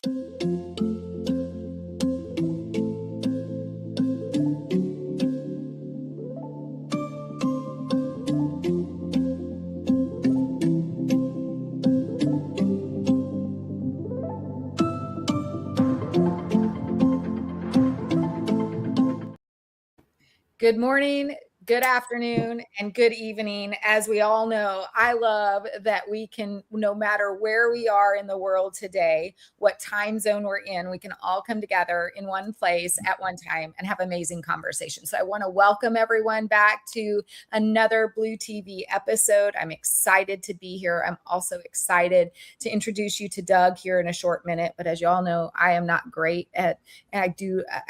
Good morning, good afternoon, and good evening. As we all know, I love that we can, no matter where we are in the world today, what time zone we're in, we can all come together in one place at one time and have amazing conversations. So I want to welcome everyone back to another BlueTV episode. I'm excited to be here. I'm also excited to introduce you to Doug here in a short minute. But as you all know, I am not great at, I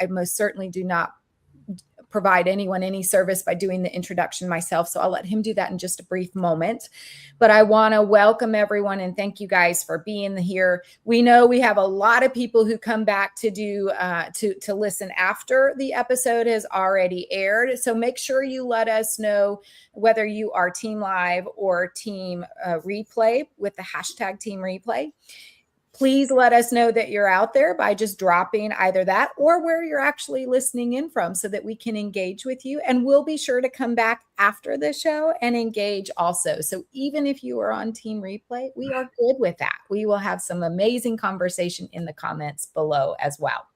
most certainly do not provide anyone any service by doing the introduction myself. So I'll let him do that in just a brief moment. But I want to welcome everyone and thank you guys for being here. We know we have a lot of people who come back to do to listen after the episode has already aired. So make sure you let us know whether you are team live or team replay with the hashtag team replay. Please let us know that you're out there by just dropping either that or where you're actually listening in from so that we can engage with you. And we'll be sure to come back after the show and engage also. So even if you are on Team Replay, we are good with that. We will have some amazing conversation in the comments below as well.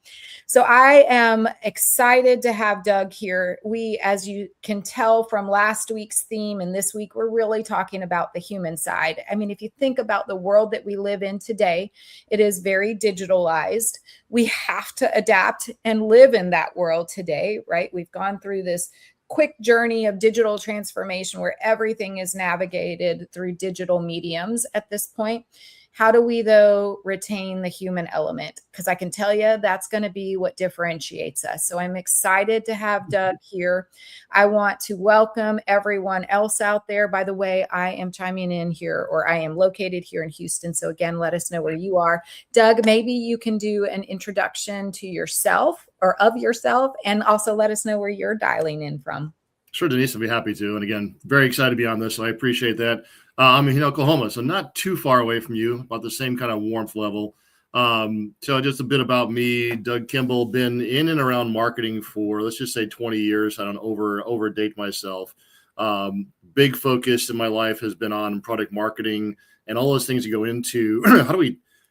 So I am excited to have Doug here. We, as you can tell from last week's theme and this week, we're really talking about the human side. I mean, if you think about the world that we live in today, it is very digitalized. We have to adapt and live in that world today, right? We've gone through this quick journey of digital transformation where everything is navigated through digital mediums at this point. How do we, though, retain the human element? Because I can tell you that's going to be what differentiates us. So I'm excited to have Doug here. I want to welcome everyone else out there. By the way, I am chiming in here, or I am located here in Houston. So again, let us know where you are. Doug, maybe you can do an introduction to yourself or of yourself, and also let us know where you're dialing in from. Sure, Denise, I'll be happy to. And again, very excited to be on this, so I appreciate that. I'm in Oklahoma, so not too far away from you, about the same kind of warmth level. So just a bit about me, Doug Kimball, been in and around marketing for, let's just say 20 years. I don't overdate myself. Big focus in my life has been on product marketing and all those things that go into how do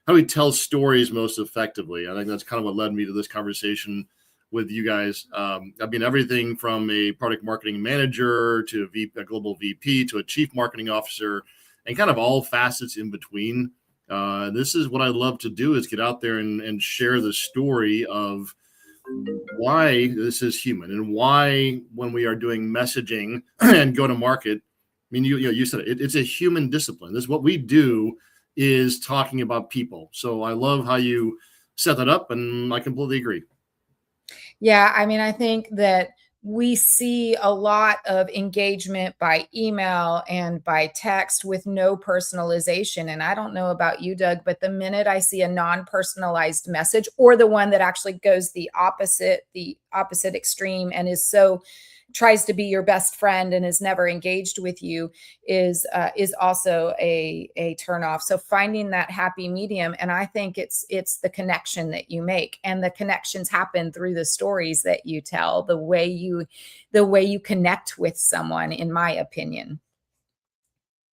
we tell stories most effectively. I think that's kind of what led me to this conversation with you guys. I've been everything from a product marketing manager to a global VP to a chief marketing officer and kind of all facets in between. This is what I love to do, is get out there and share the story of why this is human and why when we are doing messaging and go to market, I mean, you said it's a human discipline. This is what we do, is talking about people. So I love how you set that up, and I completely agree. Yeah, I mean, I think that we see a lot of engagement by email and by text with no personalization. And I don't know about you, Doug, but the minute I see a non-personalized message, or the one that actually goes the opposite extreme and tries to be your best friend and is never engaged with you, is also a turnoff. So finding that happy medium, and I think it's the connection that you make, and the connections happen through the stories that you tell, the way you connect with someone, in my opinion.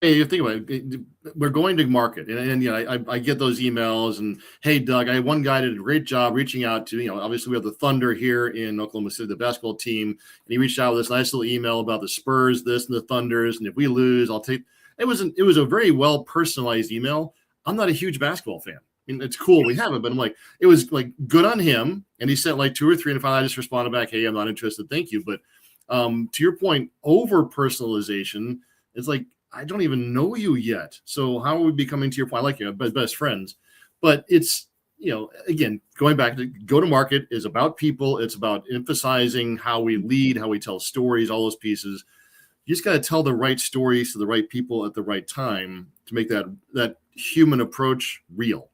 Hey, you think about it, we're going to market, and I get those emails, and hey, Doug, I had one guy did a great job reaching out to, obviously we have the Thunder here in Oklahoma City, the basketball team, and he reached out with this nice little email about the Spurs, this and the Thunders, and if we lose, I'll take. It was a very well personalized email. I'm not a huge basketball fan. I mean, it's cool we have it, but I'm like, it was like good on him, and he sent like 2 or 3, and finally I just responded back, hey, I'm not interested, thank you. But to your point, over personalization is like, I don't even know you yet. So how are we becoming, to your point? I like you, best friends. But it's, again, going back to go to market is about people. It's about emphasizing how we lead, how we tell stories, all those pieces. You just got to tell the right stories to the right people at the right time to make that human approach real.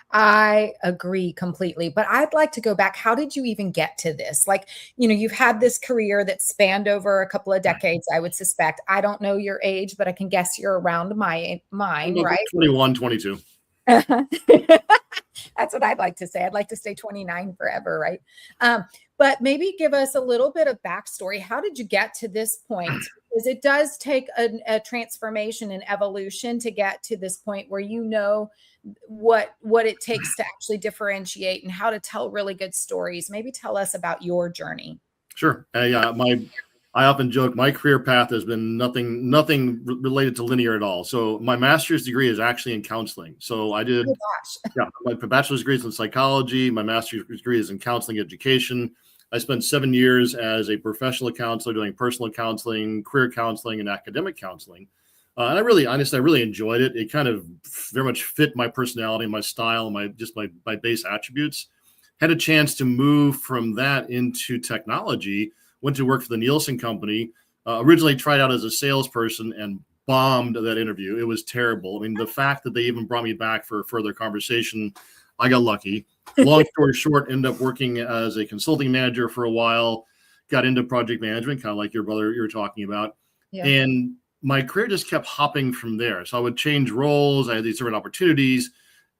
I agree completely, but I'd like to go back. How did you even get to this? Like, you've had this career that spanned over a couple of decades, I would suspect. I don't know your age, but I can guess you're around mine, right? 21, 22. That's what I'd like to say. I'd like to stay 29 forever, right? But maybe give us a little bit of backstory. How did you get to this point? Because it does take a transformation and evolution to get to this point where you know what it takes to actually differentiate and how to tell really good stories. Maybe tell us about your journey. Sure. Yeah, I often joke my career path has been nothing related to linear at all. So my master's degree is actually in counseling. So I did, Oh gosh. yeah, my bachelor's degree is in psychology. My master's degree is in counseling education. I spent 7 years as a professional counselor doing personal counseling, career counseling, and academic counseling. And I really enjoyed it. It kind of very much fit my personality, my style, my base attributes. Had a chance to move from that into technology. Went to work for the Nielsen company. Originally tried out as a salesperson and bombed that interview. It was terrible. I mean, the fact that they even brought me back for further conversation, I got lucky. Long story short, ended up working as a consulting manager for a while. Got into project management, kind of like your brother you were talking about. Yeah. And my career just kept hopping from there. So I would change roles. I had these different opportunities.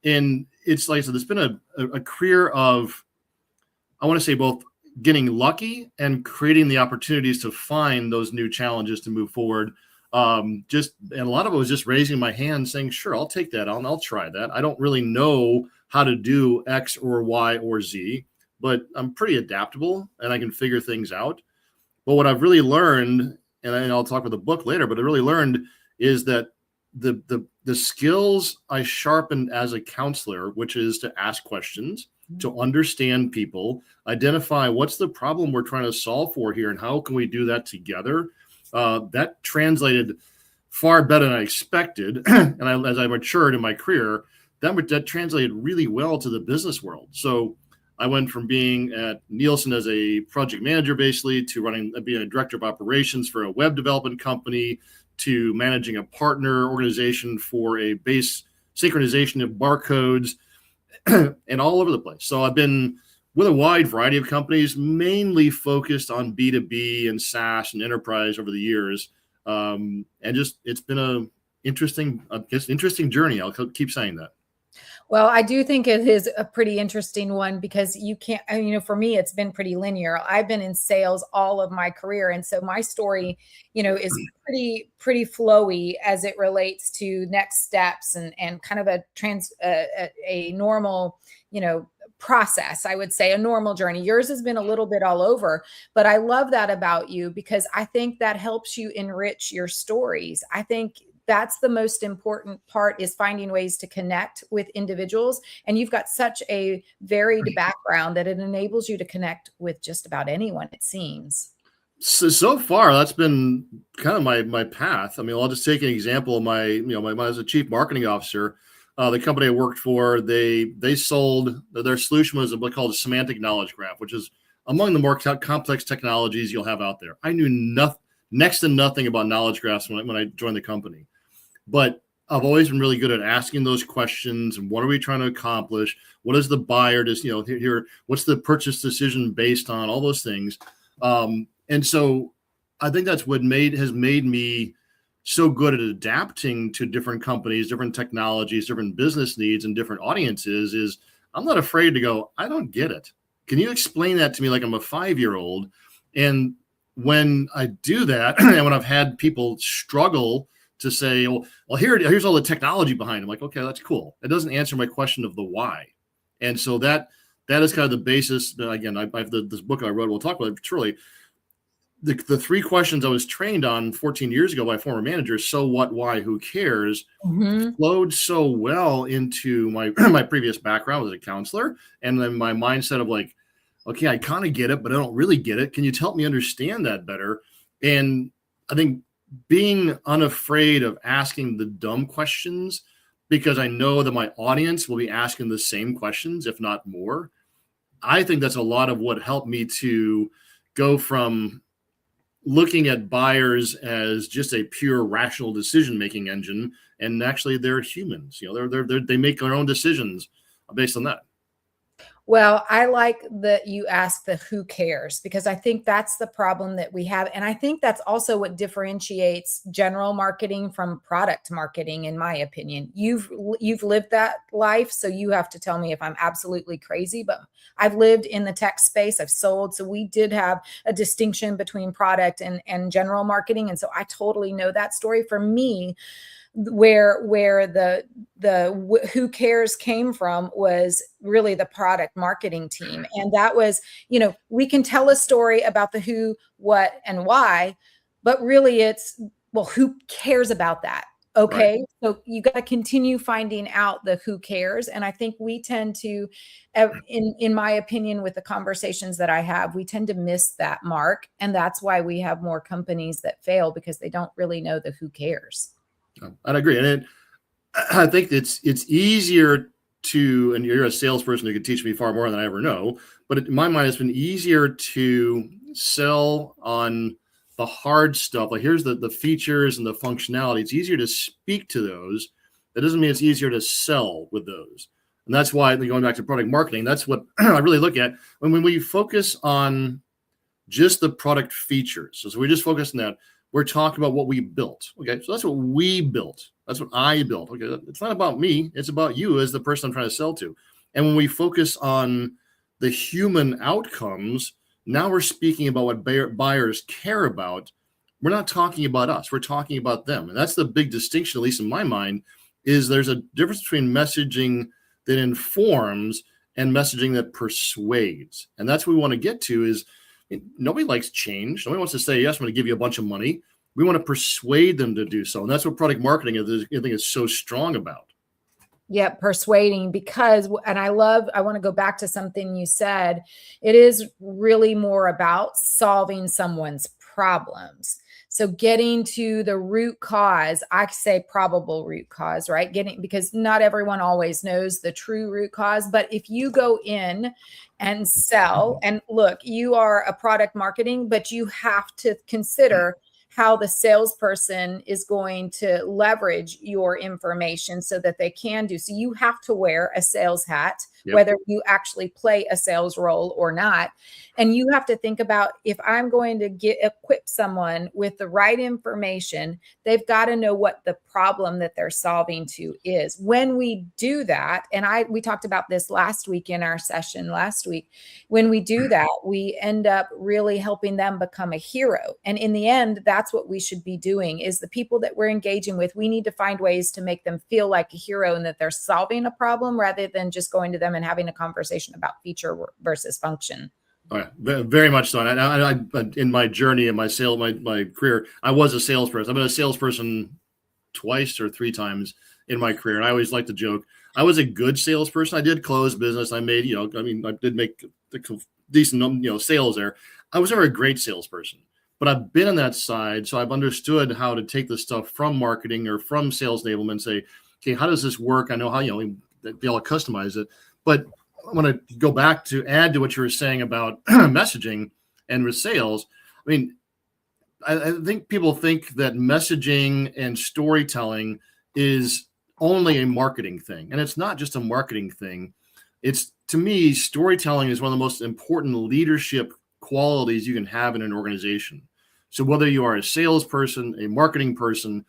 And it's like I said, it's been a career of, I want to say, both getting lucky and creating the opportunities to find those new challenges to move forward. And a lot of it was just raising my hand saying, sure, I'll take that on. I'll try that. I don't really know how to do X or Y or Z, but I'm pretty adaptable and I can figure things out. But what I've really learned, and I'll talk about the book later, but I really learned is that the skills I sharpened as a counselor, which is to ask questions, to understand people, identify what's the problem we're trying to solve for here, and how can we do that together. That translated far better than I expected. And as I matured in my career, that translated really well to the business world. So I went from being at Nielsen as a project manager, basically, to being a director of operations for a web development company, to managing a partner organization for a base synchronization of barcodes, and all over the place. So I've been with a wide variety of companies, mainly focused on B2B and SaaS and enterprise over the years. And just, it's been an interesting journey. I'll keep saying that. Well, I do think it is a pretty interesting one because you can't, for me, it's been pretty linear. I've been in sales all of my career. And so my story, is pretty flowy as it relates to next steps and kind of a normal, process. I would say a normal journey. Yours has been a little bit all over, but I love that about you because I think that helps you enrich your stories. I think that's the most important part, is finding ways to connect with individuals. And you've got such a varied background that it enables you to connect with just about anyone, it seems. So far, that's been kind of my path. I mean, I'll just take an example. My as a chief marketing officer, the company I worked for, they sold, their solution was what's called a semantic knowledge graph, which is among the more complex technologies you'll have out there. I knew next to nothing about knowledge graphs when I joined the company. But I've always been really good at asking those questions. And what are we trying to accomplish? What is the buyer here? What's the purchase decision based on? All those things. And so I think that's what has made me so good at adapting to different companies, different technologies, different business needs, and different audiences. Is I'm not afraid to go, I don't get it. Can you explain that to me like I'm a 5-year-old? And when I do that, and when I've had people struggle to say, well, here's all the technology behind it. I'm like, okay, that's cool. It doesn't answer my question of the why. And so that is kind of the basis. Again, I have this book I wrote, we'll talk about it. It's really the 3 questions I was trained on 14 years ago by former managers, so what, why, who cares, flowed so well into my my previous background as a counselor. And then my mindset of like, okay, I kind of get it, but I don't really get it. Can you help me understand that better? And I think being unafraid of asking the dumb questions, because I know that my audience will be asking the same questions, if not more. I think that's a lot of what helped me to go from looking at buyers as just a pure rational decision-making engine, and actually they're humans. They make their own decisions based on that. Well, I like that you asked the who cares, because I think that's the problem that we have. And I think that's also what differentiates general marketing from product marketing, in my opinion. You've lived that life, so you have to tell me if I'm absolutely crazy, but I've lived in the tech space, I've sold. So we did have a distinction between product and general marketing. And so I totally know that story. For me, where the who cares came from was really the product marketing team. And that was, we can tell a story about the who, what, and why, but really it's, well, who cares about that? Right. Okay. So you got to continue finding out the who cares. And I think we tend to, in my opinion, with the conversations that I have, we tend to miss that mark. And that's why we have more companies that fail, because they don't really know the who cares. I'd agree. And I think it's easier to, and you're a salesperson who can teach me far more than I ever know, but in my mind, it's been easier to sell on the hard stuff. Like, here's the features and the functionality. It's easier to speak to those. That doesn't mean it's easier to sell with those. And that's why, going back to product marketing, that's what I really look at when we focus on just the product features. So we just focus on that. We're talking about what we built. Okay, so that's what we built. That's what I built. Okay, it's not about me. It's about you as the person I'm trying to sell to. And when we focus on the human outcomes, now we're speaking about what buyers care about. We're not talking about us. We're talking about them. And that's the big distinction, at least in my mind, is there's a difference between messaging that informs and messaging that persuades. And that's what we want to get to is, nobody likes change. Nobody wants to say, yes, I'm going to give you a bunch of money. We want to persuade them to do so. And that's what product marketing is, I think, is so strong about. Yeah, persuading, because, and I want to go back to something you said. It is really more about solving someone's problems. So getting to the root cause, I say probable root cause, right? Because not everyone always knows the true root cause. But if you go in and sell, and look, you are a product marketing, but you have to consider how the salesperson is going to leverage your information so that they can do. So you have to wear a sales hat, whether you actually play a sales role or not. And you have to think about, if I'm going to equip someone with the right information, they've got to know what the problem that they're solving to is. When we do that, and we talked about this last week in our session last week, when we do that, we end up really helping them become a hero. And in the end, that's what we should be doing, is the people that we're engaging with, we need to find ways to make them feel like a hero and that they're solving a problem, rather than just going to them and having a conversation about feature versus function. Oh, yeah, very much so. And I in my journey in my career, I was a salesperson. I've been a salesperson twice or three times in my career. And I always like to joke, I was a good salesperson. I did close business. I made, I did make decent, sales there. I was never a great salesperson, but I've been on that side. So I've understood how to take the stuff from marketing or from sales enablement and say, okay, how does this work? I know how, be able to customize it, but I want to go back to add to what you were saying about messaging and with sales. I mean, I think people think that messaging and storytelling is only a marketing thing. And it's not just a marketing thing. It's, to me, storytelling is one of the most important leadership qualities you can have in an organization. So whether you are a salesperson, a marketing person,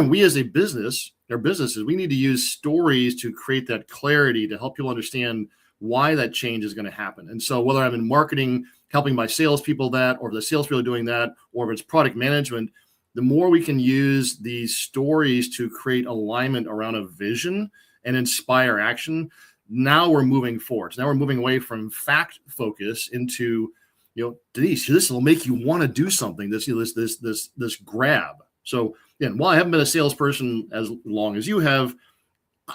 we as a business, our businesses, we need to use stories to create that clarity to help people understand why that change is going to happen. And so whether I'm in marketing, helping my salespeople that, or the salespeople are doing that, or if it's product management, the more we can use these stories to create alignment around a vision and inspire action, now we're moving forward. So now we're moving away from fact focus into, Denise, this will make you want to do something. This grab. So again, while I haven't been a salesperson as long as you have,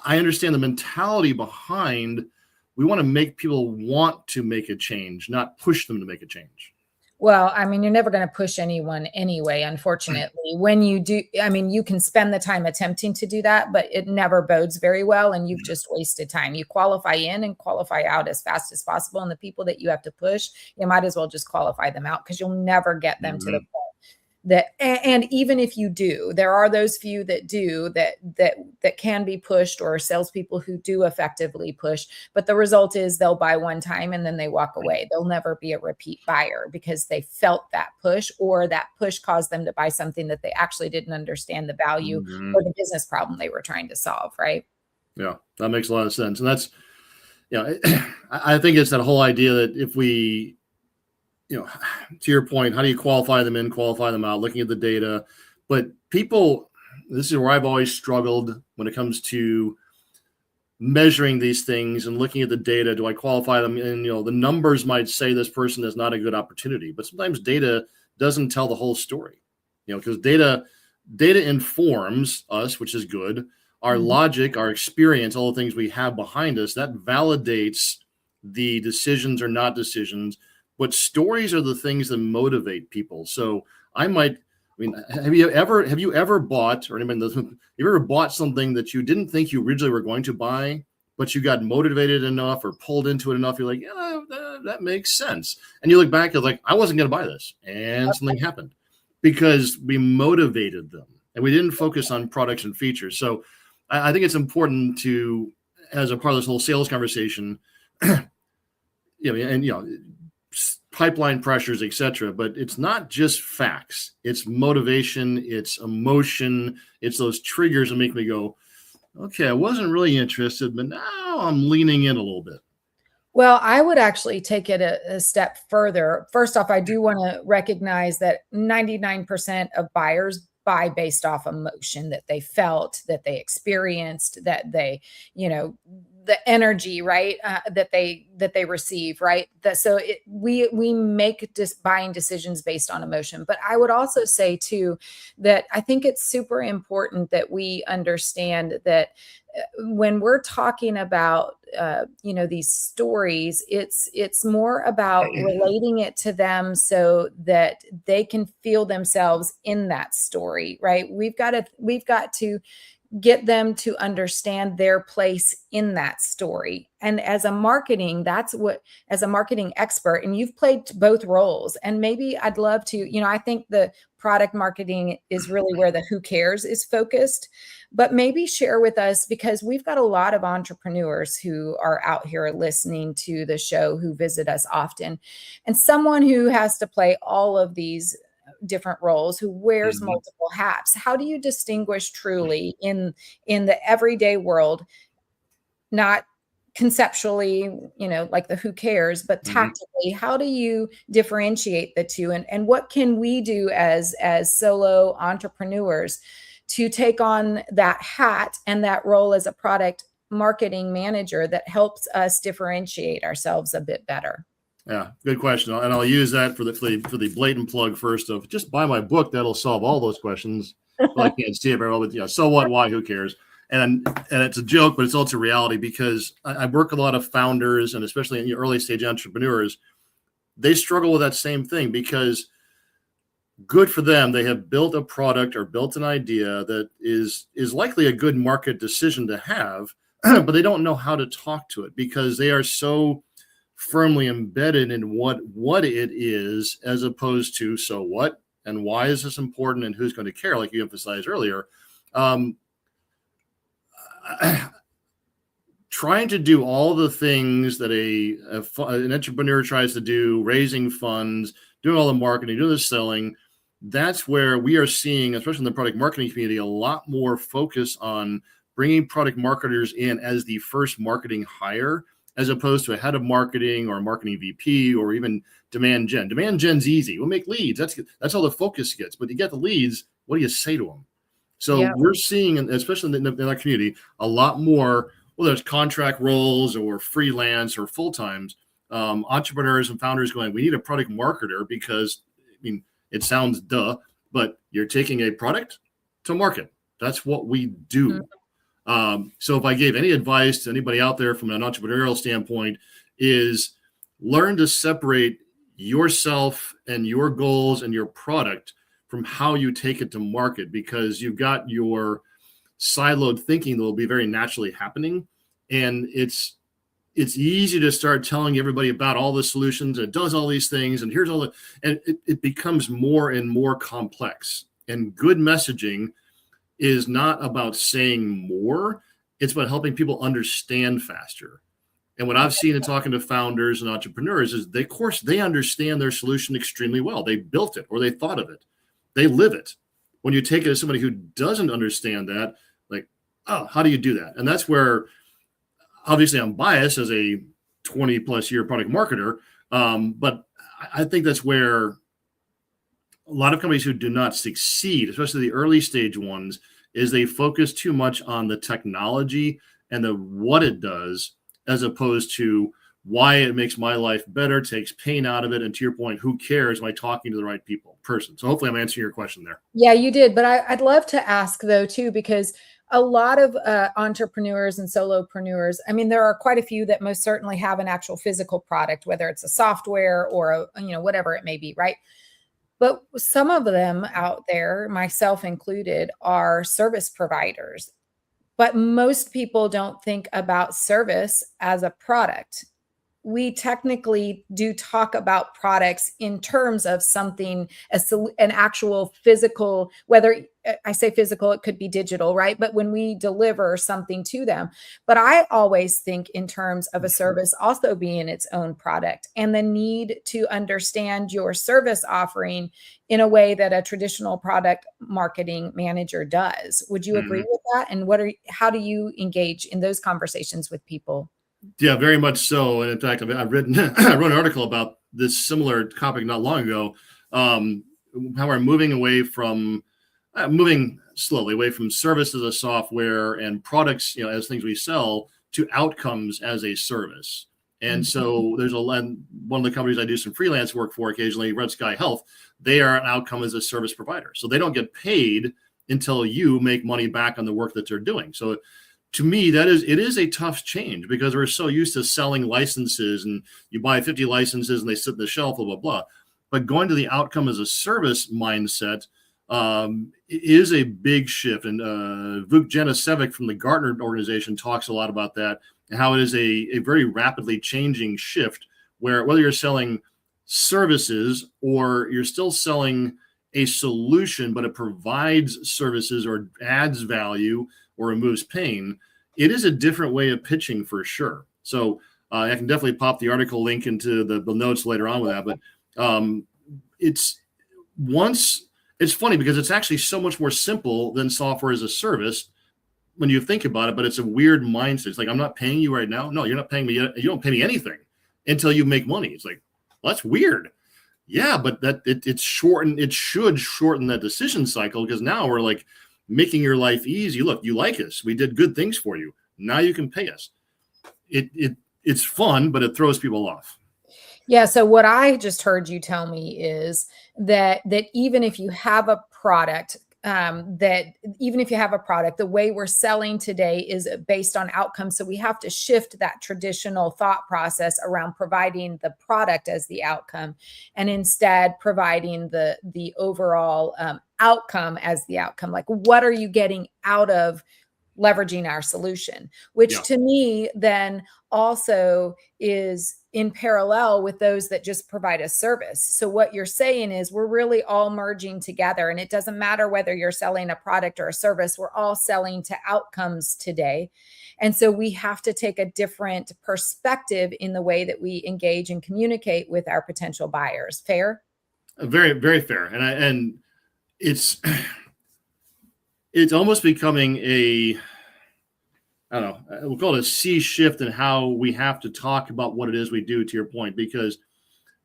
I understand the mentality behind, we want to make people want to make a change, not push them to make a change. Well, I mean, you're never going to push anyone anyway, unfortunately. When you do, I mean, you can spend the time attempting to do that, but it never bodes very well. And you've just wasted time. You qualify in and qualify out as fast as possible. And the people that you have to push, you might as well just qualify them out, because you'll never get them to the point and even if you do, there are those few that do that can be pushed, or salespeople who do effectively push, but the result is they'll buy one time and then they walk away. They'll never be a repeat buyer because they felt that push, or that push caused them to buy something that they actually didn't understand the value or the business problem they were trying to solve, right? Yeah, that makes a lot of sense. And that's, I think it's that whole idea that if we, to your point, how do you qualify them in, qualify them out, looking at the data? But people, this is where I've always struggled when it comes to measuring these things and looking at the data. Do I qualify them in? The numbers might say this person is not a good opportunity, but sometimes data doesn't tell the whole story, because data informs us, which is good. Our logic, our experience, all the things we have behind us, that validates the decisions or not decisions. But stories are the things that motivate people. So have you ever bought, or anybody, you ever bought something that you didn't think you originally were going to buy, but you got motivated enough or pulled into it enough? You're like, yeah, that makes sense. And you look back, you're like, I wasn't going to buy this, and something happened because we motivated them and we didn't focus on products and features. So I think it's important to, as a part of this whole sales conversation, pipeline pressures, etc. But it's not just facts. It's motivation. It's emotion. It's those triggers that make me go, okay, I wasn't really interested, but now I'm leaning in a little bit. Well, I would actually take it a step further. First off, I do want to recognize that 99% of buyers buy based off emotion that they felt, that they experienced, that they, the energy, right, that they receive, right. We make buying decisions based on emotion. But I would also say too that I think it's super important that we understand that when we're talking about these stories, it's more about relating it to them so that they can feel themselves in that story, right? We've got to get them to understand their place in that story. And as a marketing expert, and you've played both roles, and maybe I'd love to, I think the product marketing is really where the who cares is focused, but maybe share with us, because we've got a lot of entrepreneurs who are out here listening to the show, who visit us often, and someone who has to play all of these different roles, who wears multiple hats. How do you distinguish truly in the everyday world, not conceptually, like the who cares, but tactically? How do you differentiate the two? And what can we do as solo entrepreneurs to take on that hat and that role as a product marketing manager that helps us differentiate ourselves a bit better? Yeah, good question. And I'll use that for the blatant plug first of just buy my book. That'll solve all those questions. Well, I can't see it very well, but so what, why, who cares? And it's a joke, but it's also reality, because I work with a lot of founders, and especially in early stage entrepreneurs. They struggle with that same thing, because good for them, they have built a product or built an idea that is likely a good market decision to have, but they don't know how to talk to it because they are so firmly embedded in what it is, as opposed to so what and why is this important and who's going to care, like you emphasized earlier. Trying to do all the things that an entrepreneur tries to do, raising funds, doing all the marketing, doing the selling, that's where we are seeing, especially in the product marketing community, a lot more focus on bringing product marketers in as the first marketing hire, as opposed to a head of marketing or a marketing VP or even demand gen. Demand gen's easy. We'll make leads. That's all the focus gets. But you get the leads, what do you say to them? So we're seeing, especially in our community, a lot more, whether it's contract roles or freelance or full-times, entrepreneurs and founders going, we need a product marketer, because, it sounds duh, but you're taking a product to market. That's what we do. So if I gave any advice to anybody out there from an entrepreneurial standpoint, is learn to separate yourself and your goals and your product from how you take it to market, because you've got your siloed thinking that will be very naturally happening. And it's it's easy to start telling everybody about all the solutions, and it does all these things, and here's all the, and it becomes more and more complex. And good messaging is not about saying more, it's about helping people understand faster. And what I've seen in talking to founders and entrepreneurs is they, of course, they understand their solution extremely well. They built it or they thought of it. They live it. When you take it as somebody who doesn't understand that, like, oh, how do you do that? And that's where, obviously, I'm biased as a 20 plus year product marketer. But I think that's where a lot of companies who do not succeed, especially the early stage ones, is they focus too much on the technology and the what it does, as opposed to why it makes my life better, takes pain out of it. And to your point, who cares? Am I talking to the right person? So hopefully I'm answering your question there. Yeah, you did. But I'd love to ask though, too, because a lot of entrepreneurs and solopreneurs, I mean, there are quite a few that most certainly have an actual physical product, whether it's a software or whatever it may be, right? But some of them out there, myself included, are service providers. But most people don't think about service as a product. We technically do talk about products in terms of something, an actual physical, whether I say physical, it could be digital, right? But when we deliver something to them, but I always think in terms of a service also being its own product, and the need to understand your service offering in a way that a traditional product marketing manager does. Would you agree with that? And how do you engage in those conversations with people? Yeah, very much so. And in fact, I've written I wrote an article about this similar topic not long ago. How we're moving slowly away from service as a software and products, as things we sell, to outcomes as a service. And so there's one of the companies I do some freelance work for occasionally, Red Sky Health. They are an outcome as a service provider, so they don't get paid until you make money back on the work that they're doing. So to me, it is a tough change, because we're so used to selling licenses, and you buy 50 licenses and they sit on the shelf, blah, blah, blah. But going to the outcome as a service mindset is a big shift. And Vuk Janasevic from the Gartner organization talks a lot about that, and how it is a very rapidly changing shift, where whether you're selling services or you're still selling a solution, but it provides services or adds value or removes pain, it is a different way of pitching for sure. So I can definitely pop the article link into the notes later on with that. But it's funny because it's actually so much more simple than software as a service when you think about it, but it's a weird mindset. It's like, I'm not paying you right now. No, you're not paying me. You don't pay me anything until you make money. It's like, well, that's weird. Yeah, but it should shorten that decision cycle, because now we're like making your life easy. Look, you like us. We did good things for you. Now you can pay us. It's fun, but it throws people off. Yeah. So what I just heard you tell me is that even if you have a product, the way we're selling today is based on outcomes. So we have to shift that traditional thought process around providing the product as the outcome, and instead providing the overall outcome as the outcome. Like, what are you getting out of leveraging our solution? Which to me then also is in parallel with those that just provide a service. So what you're saying is we're really all merging together, and it doesn't matter whether you're selling a product or a service, we're all selling to outcomes today. And so we have to take a different perspective in the way that we engage and communicate with our potential buyers. Fair? Very, very fair. And it's almost becoming I don't know, we'll call it a sea shift in how we have to talk about what it is we do, to your point. Because,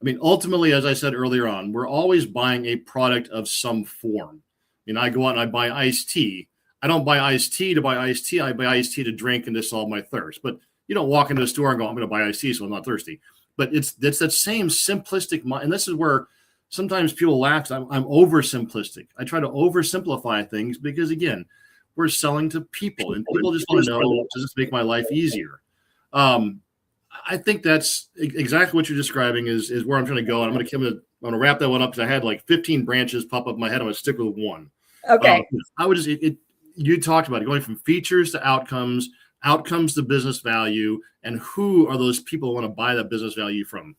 I mean, ultimately, as I said earlier on, we're always buying a product of some form. I mean, I go out and I buy iced tea. I don't buy iced tea to buy iced tea. I buy iced tea to drink and to solve my thirst. But you don't walk into a store and go, I'm going to buy iced tea so I'm not thirsty. But it's that same simplistic mind. And this is where sometimes people laugh. I'm oversimplistic. I try to oversimplify things because, again, we're selling to people, and people just want to know, does this make my life easier? I think that's exactly what you're describing is where I'm trying to go. And I'm going to wrap that one up, because I had like 15 branches pop up in my head. I'm going to stick with one. Okay. I would you talked about it, going from features to outcomes out comes the business value, and who are those people who want to buy that business value from?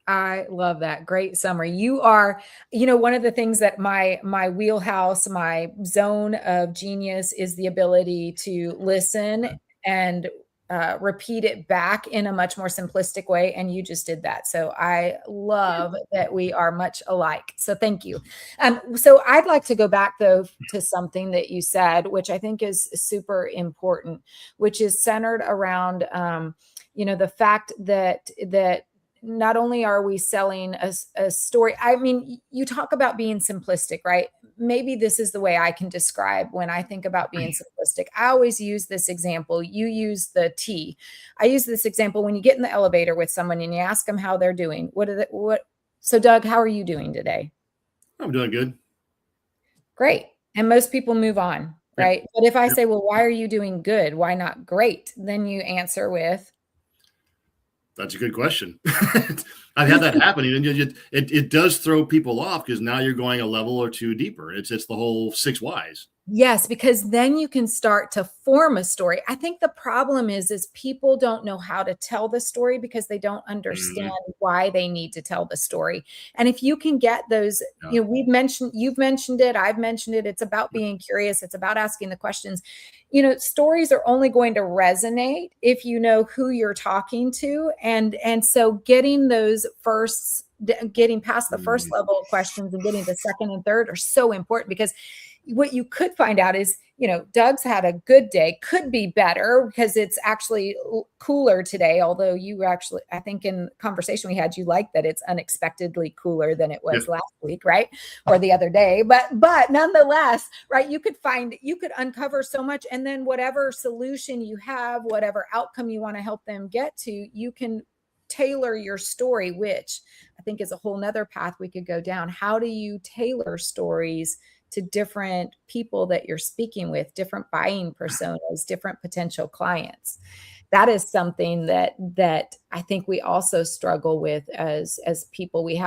I love that. Great summary. You are, one of the things that my wheelhouse, my zone of genius is the ability to listen and repeat it back in a much more simplistic way. And you just did that. So I love that we are much alike. So thank you. So I'd like to go back though to something that you said, which I think is super important, which is centered around, the fact that not only are we selling a story, I mean, you talk about being simplistic, right? Maybe this is the way I can describe when I think about being simplistic. I always use this example. You use the T. I use this example when you get in the elevator with someone and you ask them how they're doing. So Doug, how are you doing today? I'm doing good. Great. And most people move on, right? Yep. But if I say, well, why are you doing good? Why not great? Then you answer with, that's a good question. I've had that happen. And it does throw people off because now you're going a level or two deeper. It's the whole 6 whys. Yes, because then you can start to form a story. I think the problem is people don't know how to tell the story because they don't understand why they need to tell the story. And if you can get those, you've mentioned it, I've mentioned it. It's about being curious. It's about asking the questions. Stories are only going to resonate if you know who you're talking to. And so getting past the first level of questions and getting the second and third are so important, because what you could find out is, Doug's had a good day, could be better because it's actually cooler today. Although I think in the conversation we had, you liked that it's unexpectedly cooler than it was last week, right? Or the other day. But nonetheless, right, you could uncover so much. And then whatever solution you have, whatever outcome you want to help them get to, you can tailor your story, which I think is a whole nother path we could go down. How do you tailor stories to different people that you're speaking with, different buying personas, different potential clients? That is something that I think we also struggle with as people. We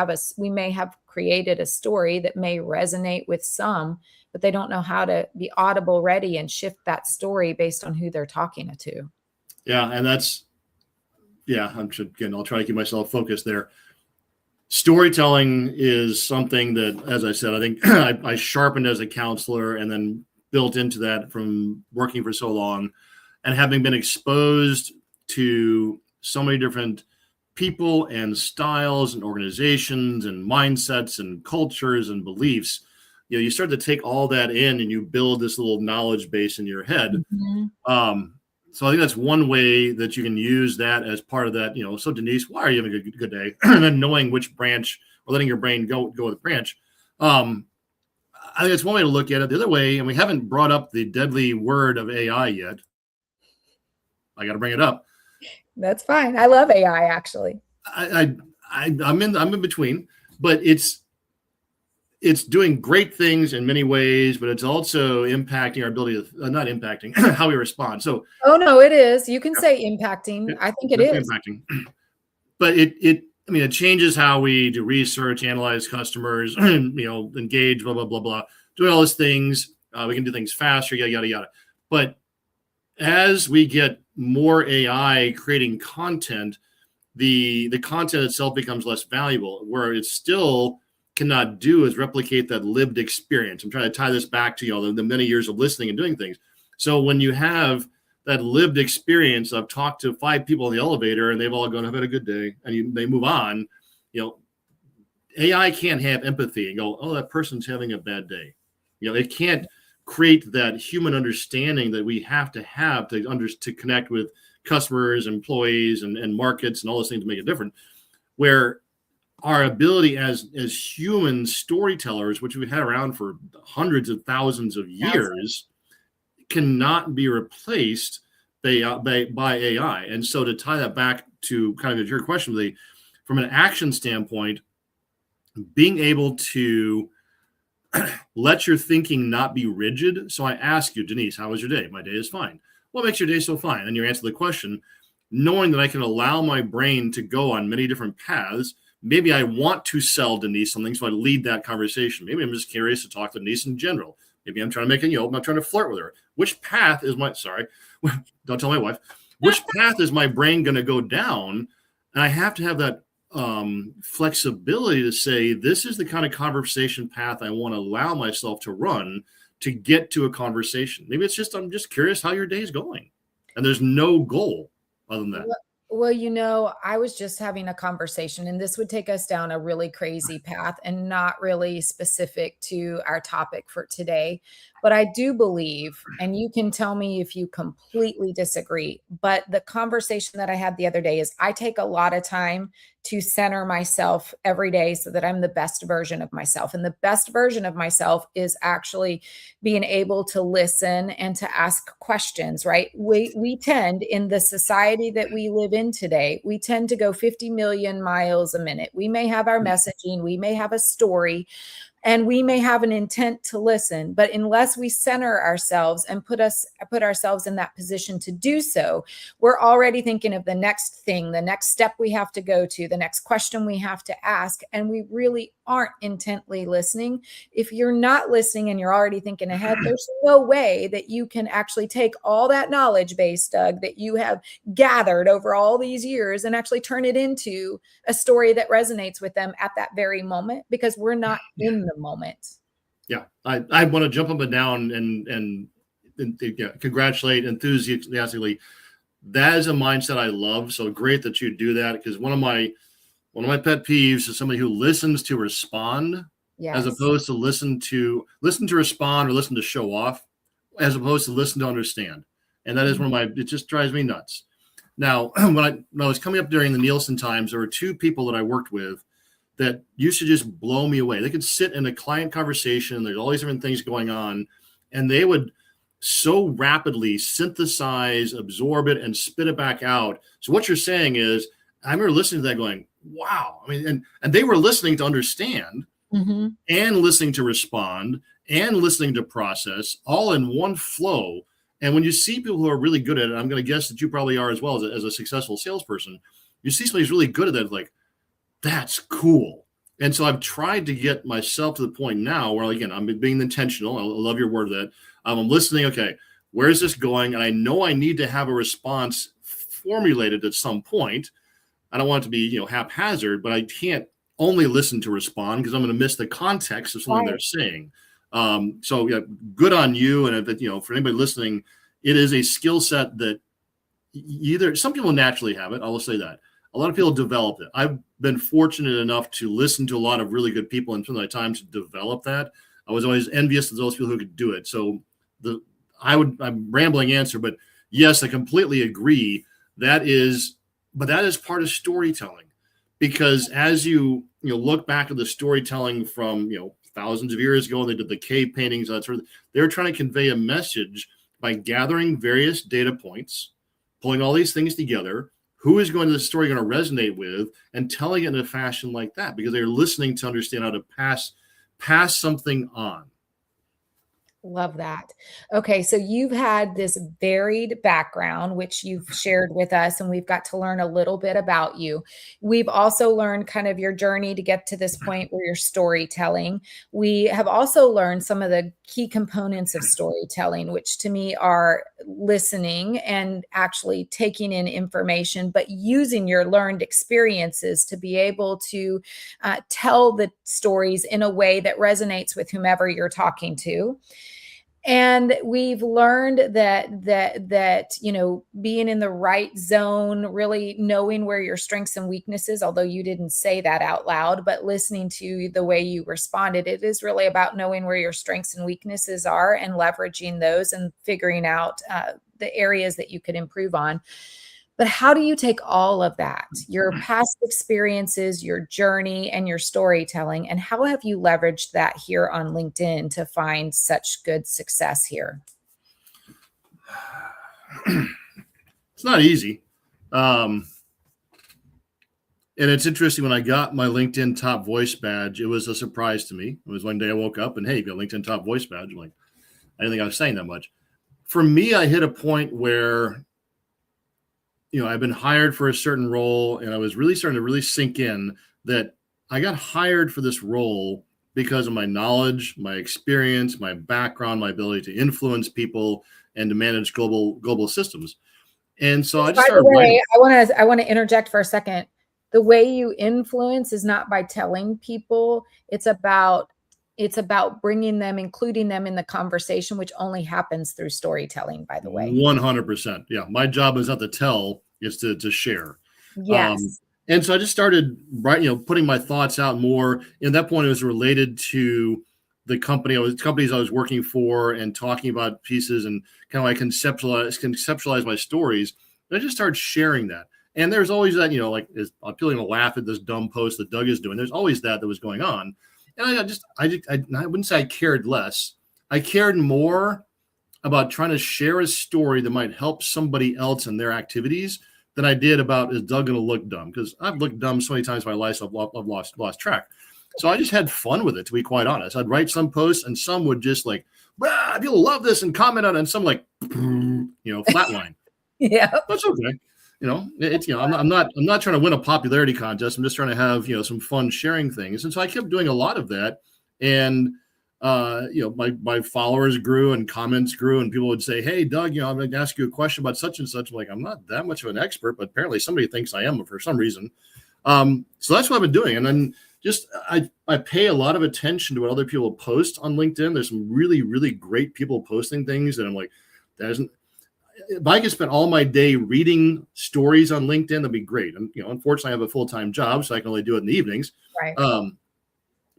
may have created a story that may resonate with some, but they don't know how to be audible ready and shift that story based on who they're talking to. Yeah. And I'll try to keep myself focused there. Storytelling is something that, as I said, I think I sharpened as a counselor and then built into that from working for so long and having been exposed to so many different people and styles and organizations and mindsets and cultures and beliefs. You start to take all that in and you build this little knowledge base in your head. Mm-hmm. So I think that's one way that you can use that as part of that, so Denise, why are you having a good day? And then knowing which branch or letting your brain go with the branch. I think that's one way to look at it. The other way, and we haven't brought up the deadly word of AI yet. I got to bring it up. That's fine. I love AI, actually. I'm in between, but it's doing great things in many ways, but it's also impacting our ability to not impacting how we respond. So, no, it is. You can say impacting. I think it is impacting, but it changes how we do research, analyze customers, engage, blah, blah, blah, blah, doing all those things. We can do things faster, yada, yada, yada. But as we get more AI creating content, the content itself becomes less valuable, where it still cannot do is replicate that lived experience. I'm trying to tie this back to the many years of listening and doing things. So when you have that lived experience, I've talked to 5 people in the elevator and they've all gone, I've had a good day, and they move on. AI can't have empathy and go, oh, that person's having a bad day. It can't create that human understanding that we have to connect with customers, employees, and markets and all those things to make it different. Where our ability as human storytellers, which we've had around for hundreds of thousands of years, cannot be replaced by AI. And so to tie that back to kind of your question, from an action standpoint, being able to let your thinking not be rigid. So I ask you, Denise, how was your day? My day is fine. What makes your day so fine? And you answer the question, knowing that I can allow my brain to go on many different paths. Maybe I want to sell Denise something, so I lead that conversation. Maybe I'm just curious to talk to Denise in general. Maybe I'm trying to I'm trying to flirt with her. which path is my, sorry, don't tell my wife, which path is my brain going to go down? And I have to have that flexibility to say, this is the kind of conversation path I want to allow myself to run to get to a conversation. Maybe it's just, I'm just curious how your day is going. And there's no goal other than that. Well, I was just having a conversation, and this would take us down a really crazy path and not really specific to our topic for today. But I do believe, and you can tell me if you completely disagree, but the conversation that I had the other day is I take a lot of time to center myself every day so that I'm the best version of myself. And the best version of myself is actually being able to listen and to ask questions, right? We tend, in the society that we live in today, we tend to go 50 million miles a minute. We may have our messaging, we may have a story, and we may have an intent to listen, but unless we center ourselves and put ourselves in that position to do so, we're already thinking of the next thing, the next step we have to go to, the next question we have to ask, and we really aren't intently listening. If you're not listening and you're already thinking ahead, there's no way that you can actually take all that knowledge base, Doug, that you have gathered over all these years and actually turn it into a story that resonates with them at that very moment, because we're not in the moment. Yeah, I want to jump up and down and congratulate enthusiastically. That is a mindset I love. So great that you do that, because one of my pet peeves is somebody who listens to respond, as opposed to listen to respond or listen to show off, as opposed to listen to understand. And that is it just drives me nuts. Now, when I was coming up during the Nielsen times, there were two people that I worked with that used to just blow me away. They could sit in a client conversation, there's all these different things going on, and they would so rapidly synthesize, absorb it, and spit it back out. So what you're saying is, I remember listening to that going, wow. I mean, and they were listening to understand and listening to respond and listening to process, all in one flow. And when you see people who are really good at it, I'm going to guess that you probably are as well, as a successful salesperson, you see somebody who's really good at that, like, that's cool. And so I've tried to get myself to the point now where, again, I'm being intentional. I love your word that I'm listening. Okay, where's this going? And I know I need to have a response formulated at some point. I don't want it to be, haphazard, but I can't only listen to respond, because I'm going to miss the context of something they're saying. So yeah, good on you. And if, for anybody listening, it is a skill set that some people naturally have it. I'll say that. A lot of people develop it. I've been fortunate enough to listen to a lot of really good people and spend my time to develop that. I was always envious of those people who could do it. So I'm rambling answer, but yes, I completely agree. That is part of storytelling, because as you look back at the storytelling from, thousands of years ago, they did the cave paintings, that sort of, they were trying to convey a message by gathering various data points, pulling all these things together. Who is the story going to resonate with, and telling it in a fashion like that, because they're listening to understand how to pass something on. Love that. Okay, so you've had this varied background, which you've shared with us, and we've got to learn a little bit about you. We've also learned kind of your journey to get to this point where you're storytelling. We have also learned some of the key components of storytelling, which to me are listening and actually taking in information, but using your learned experiences to be able to tell the stories in a way that resonates with whomever you're talking to. And we've learned that being in the right zone, really knowing where your strengths and weaknesses, although you didn't say that out loud, but listening to the way you responded, it is really about knowing where your strengths and weaknesses are and leveraging those and figuring out the areas that you could improve on. But how do you take all of that, your past experiences, your journey, and your storytelling, and how have you leveraged that here on LinkedIn to find such good success here? It's not easy. And it's interesting, when I got my LinkedIn top voice badge, it was a surprise to me. It was one day I woke up and, hey, you got a LinkedIn top voice badge. I'm like, I didn't think I was saying that much. For me, I hit a point where I've been hired for a certain role, and I was really starting to really sink in that I got hired for this role because of my knowledge, my experience, my background, my ability to influence people, and to manage global systems. And so I just By the started writing. way, I want to interject for a second. The way you influence is not by telling people. It's about bringing them, including them in the conversation, which only happens through storytelling, by the way. 100%. Yeah. My job is not to tell, it's to share. Yes. And so I just started writing, putting my thoughts out more. At that point, it was related to the companies I was working for, and talking about pieces and kind of like conceptualize my stories. And I just started sharing that. And there's always that, like, I'm feeling to laugh at this dumb post that Doug is doing. There's always that was going on. And I wouldn't say I cared less. I cared more about trying to share a story that might help somebody else in their activities than I did about, is Doug going to look dumb? Because I've looked dumb so many times in my life, I've lost track. So I just had fun with it, to be quite honest. I'd write some posts, and some would just like, people love this, and comment on it, and some like, flatline. Yeah. That's okay. It's, I'm not trying to win a popularity contest. I'm just trying to have, some fun sharing things. And so I kept doing a lot of that. And, my followers grew and comments grew, and people would say, "Hey, Doug, I'm going to ask you a question about such and such." I'm like, I'm not that much of an expert, but apparently somebody thinks I am for some reason. So that's what I've been doing. And then just, I pay a lot of attention to what other people post on LinkedIn. There's some really, really great people posting things that I'm like, if I could spend all my day reading stories on LinkedIn, that'd be great. And, unfortunately I have a full-time job, so I can only do it in the evenings. Right.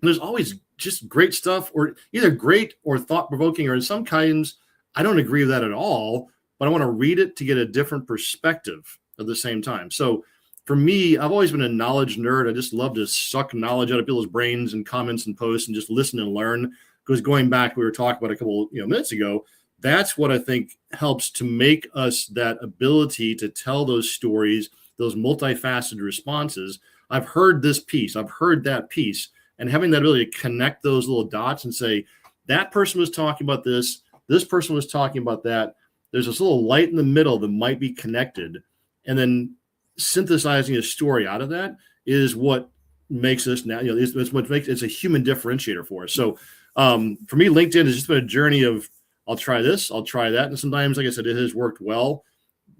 There's always just great stuff, or either great or thought-provoking, or in some kinds, I don't agree with that at all, but I want to read it to get a different perspective at the same time. So for me, I've always been a knowledge nerd. I just love to suck knowledge out of people's brains and comments and posts and just listen and learn. Because going back, we were talking about a couple minutes ago, that's what I think helps to make us that ability to tell those stories, those multifaceted responses. I've heard this piece, I've heard that piece, and having that ability to connect those little dots and say, that person was talking about this person was talking about that. There's this little light in the middle that might be connected. And then synthesizing a story out of that is what makes us now, it's a human differentiator for us. So for me, LinkedIn has just been a journey of, I'll try this, I'll try that. And sometimes, like I said, it has worked well.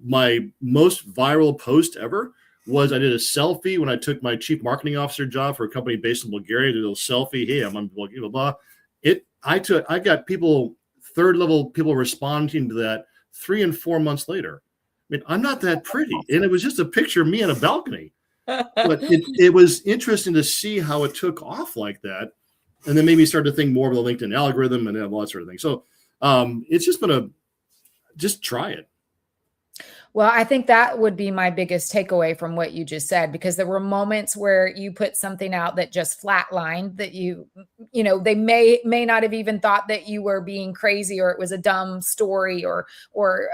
My most viral post ever was I did a selfie when I took my chief marketing officer job for a company based in Bulgaria. I did a little selfie. Hey, I'm on blah, blah, blah. I got people, third level people responding to that 3 and 4 months later. I mean, I'm not that pretty. And it was just a picture of me on a balcony. But it was interesting to see how it took off like that. And then maybe start to think more about the LinkedIn algorithm and all that sort of thing. So it's just been just try it. Well, I think that would be my biggest takeaway from what you just said, because there were moments where you put something out that just flatlined, that they may not have even thought that you were being crazy, or it was a dumb story or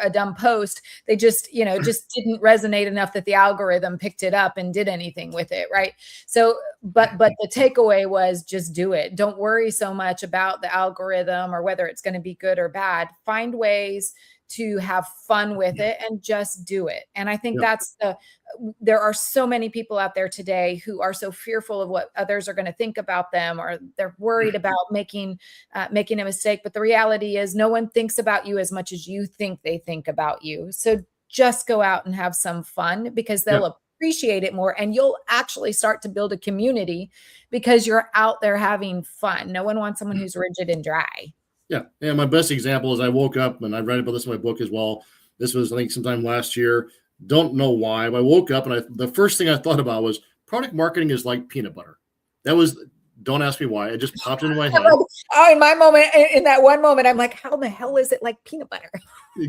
a dumb post. They just didn't resonate enough that the algorithm picked it up and did anything with it. Right. So, but the takeaway was just do it. Don't worry so much about the algorithm or whether it's going to be good or bad. Find ways to have fun with it and just do it. And I think there are so many people out there today who are so fearful of what others are going to think about them, or they're worried about making a mistake. But the reality is no one thinks about you as much as you think they think about you. So just go out and have some fun, because they'll appreciate it more, and you'll actually start to build a community because you're out there having fun. No one wants someone who's rigid and dry. Yeah. And my best example is I woke up, and I read about this in my book as well. This was, I think, sometime last year. Don't know why, but I woke up and the first thing I thought about was product marketing is like peanut butter. Don't ask me why. It just popped into my head. In that one moment, I'm like, how the hell is it like peanut butter?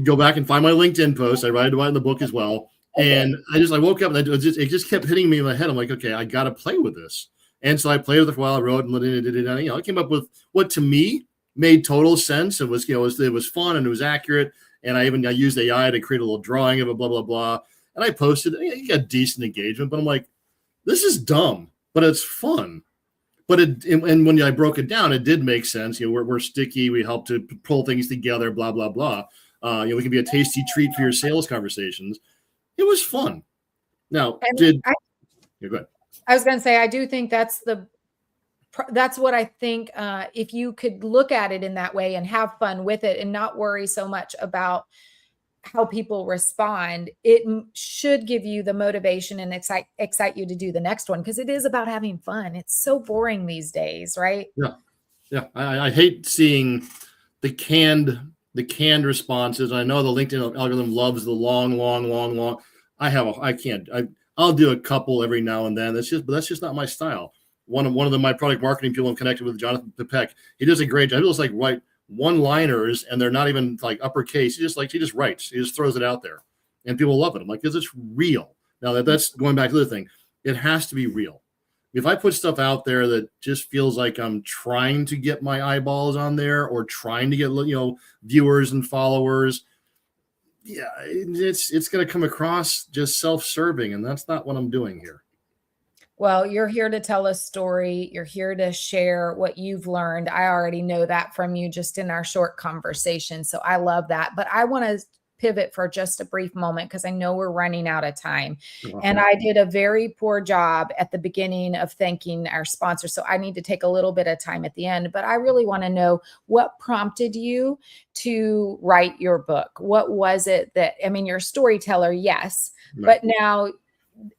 Go back and find my LinkedIn post. I write about it in the book as well. Okay. And I woke up and it just kept hitting me in my head. I'm like, okay, I got to play with this. And so I played with it for a while. I wrote and I came up with what to me made total sense. It was, it was fun and it was accurate. And I used AI to create a little drawing of it, blah, blah, blah. And I posted, you got decent engagement, but I'm like, this is dumb, but it's fun. But and when I broke it down, it did make sense. We're sticky. We help to pull things together, blah, blah, blah. We can be a tasty treat for your sales conversations. It was fun. Now, go ahead. I was going to say, I do think that's the that's what I think. If you could look at it in that way and have fun with it and not worry so much about how people respond, it should give you the motivation and excite you to do the next one, because it is about having fun. It's so boring these days, right? Yeah. Yeah. I hate seeing the canned responses. I know the LinkedIn algorithm loves the long. I'll do a couple every now and then. That's just not my style. One of my product marketing people I'm connected with, Jonathan Pepek, he does a great job. He just like write one-liners, and they're not even like uppercase. He just writes. He just throws it out there, and people love it. I'm like, because it's real. Now that's going back to the thing. It has to be real. If I put stuff out there that just feels like I'm trying to get my eyeballs on there or trying to get, viewers and followers, yeah, it's going to come across just self-serving, and that's not what I'm doing here. Well, you're here to tell a story. You're here to share what you've learned. I already know that from you just in our short conversation. So I love that. But I want to pivot for just a brief moment, because I know we're running out of time. And I did a very poor job at the beginning of thanking our sponsor. So I need to take a little bit of time at the end. But I really want to know what prompted you to write your book. What was it that, I mean, you're a storyteller, yes, but now,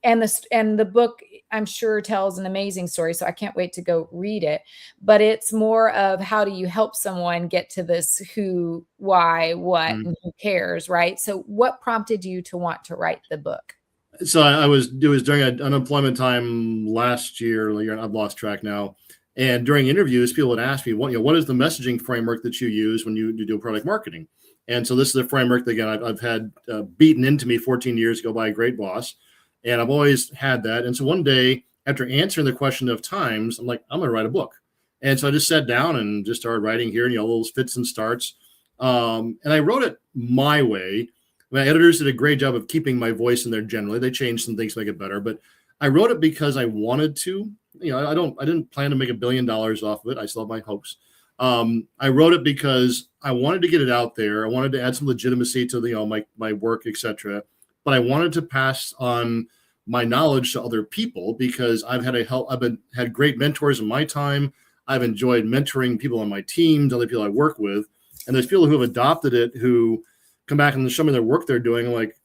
and the book, I'm sure, tells an amazing story. So I can't wait to go read it. But it's more of, how do you help someone get to this who, why, what, and who cares, right? So what prompted you to want to write the book? So it was during an unemployment time last year. I've lost track now. And during interviews, people would ask me, what is the messaging framework that you use when you do product marketing? And so this is a framework that, again, I've had beaten into me 14 years ago by a great boss. And I've always had that. And so one day, after answering the question enough times, I'm like, I'm going to write a book. And so I just sat down and just started writing here, little fits and starts. And I wrote it my way. My editors did a great job of keeping my voice in there generally. They changed some things to make it better. But I wrote it because I wanted to. I didn't plan to make $1 billion off of it. I still have my hopes. I wrote it because I wanted to get it out there. I wanted to add some legitimacy to my work, etc. But I wanted to pass on my knowledge to other people, because I've had great mentors in my time. I've enjoyed mentoring people on my teams, other people I work with, and there's people who have adopted it who come back and show me their work they're doing. I'm like,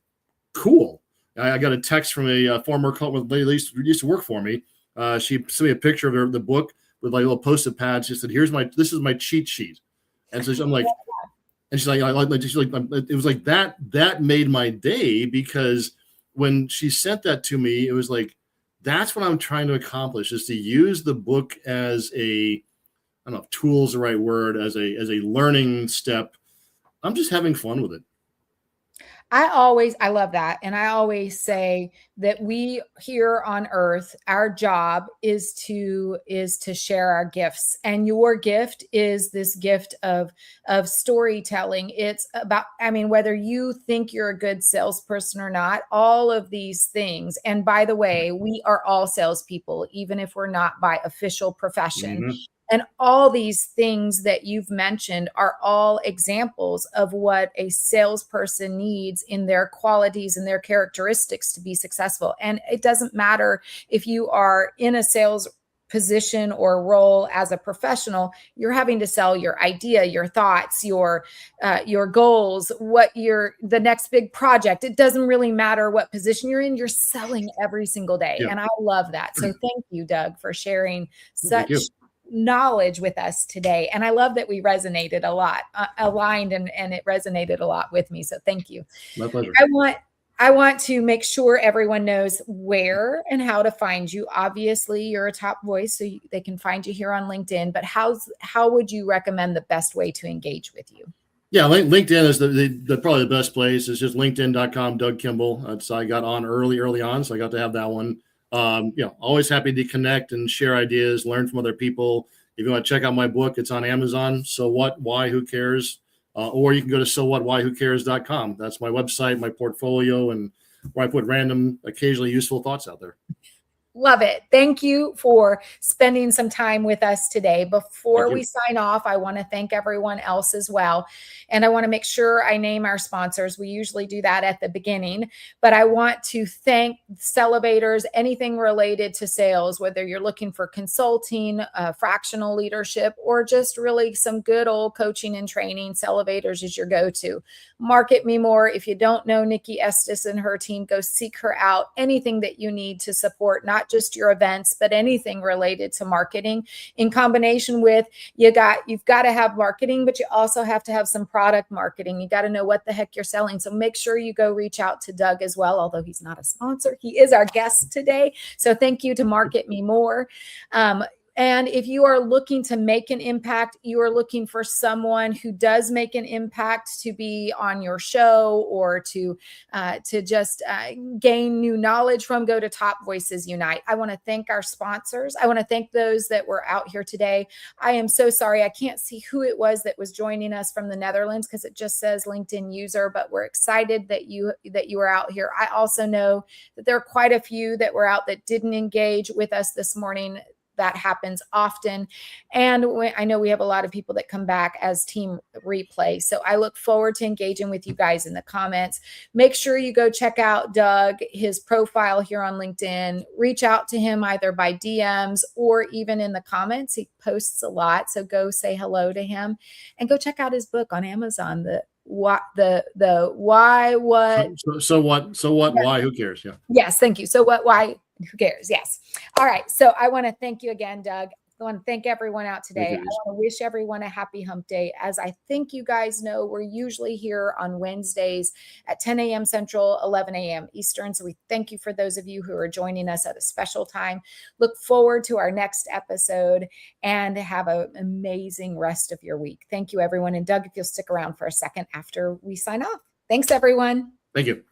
cool. I got a text from a former lady who used to work for me. She sent me a picture of the book with like little post-it pads. She said, this is my cheat sheet. And so I'm like, and she's like, it was like that made my day, because when she sent that to me, it was like, that's what I'm trying to accomplish, is to use the book as I don't know if tool is the right word, as a learning step. I'm just having fun with it. I love that. And I always say that we here on earth, our job is to share our gifts. And your gift is this gift of storytelling. It's about, whether you think you're a good salesperson or not, all of these things. And by the way, we are all salespeople, even if we're not by official profession. Mm-hmm. And all these things that you've mentioned are all examples of what a salesperson needs in their qualities and their characteristics to be successful. And it doesn't matter if you are in a sales position or role as a professional, you're having to sell your idea, your thoughts, your goals, the next big project. It doesn't really matter what position you're in, you're selling every single day. Yeah. And I love that. So thank you, Doug, for sharing such knowledge with us today. And I love that we resonated a lot, aligned, and it resonated a lot with me. So thank you. My pleasure. I want to make sure everyone knows where and how to find you. Obviously, you're a top voice, so they can find you here on LinkedIn, but how would you recommend the best way to engage with you? Yeah, LinkedIn is the probably the best place. It's just linkedin.com, Doug Kimball. I got on early on, so I got to have that one. Always happy to connect and share ideas, learn from other people. If you want to check out my book, it's on Amazon. So What, Why, Who Cares? Or you can go to sowhatwhywhocares.com. That's my website, my portfolio, and where I put random, occasionally useful thoughts out there. Love it. Thank you for spending some time with us today. Before we sign off, I want to thank everyone else as well. And I want to make sure I name our sponsors. We usually do that at the beginning, but I want to thank Celevators, anything related to sales, whether you're looking for consulting, fractional leadership, or just really some good old coaching and training. Celevators is your go-to. Market Me More. If you don't know Nikki Estes and her team, go seek her out. Anything that you need to support, not just your events, but anything related to marketing, in combination with you've got to have marketing, but you also have to have some product marketing. You got to know what the heck you're selling. So make sure you go reach out to Doug as well, although he's not a sponsor. He is our guest today. So thank you to Market Me More. And if you are looking to make an impact, you are looking for someone who does make an impact to be on your show or to just gain new knowledge from, go to Top Voices Unite. I want to thank our sponsors. I want to thank those that were out here today. I am so sorry. I can't see who it was that was joining us from the Netherlands because it just says LinkedIn user, but we're excited that you are out here. I also know that there are quite a few that were out that didn't engage with us this morning. That happens often. And I know we have a lot of people that come back as team replay. So I look forward to engaging with you guys in the comments. Make sure you go check out Doug, his profile here on LinkedIn. Reach out to him either by DMs or even in the comments. He posts a lot. So go say hello to him and go check out his book on Amazon, why, what. So what, why, who cares? Yeah. Yes. Thank you. So what, why, who cares? Yes. All right. So I want to thank you again, Doug. I want to thank everyone out today. I want to wish everyone a happy hump day. As I think you guys know, we're usually here on Wednesdays at 10 a.m. Central, 11 a.m. Eastern. So we thank you for those of you who are joining us at a special time. Look forward to our next episode and have an amazing rest of your week. Thank you, everyone. And Doug, if you'll stick around for a second after we sign off. Thanks, everyone. Thank you.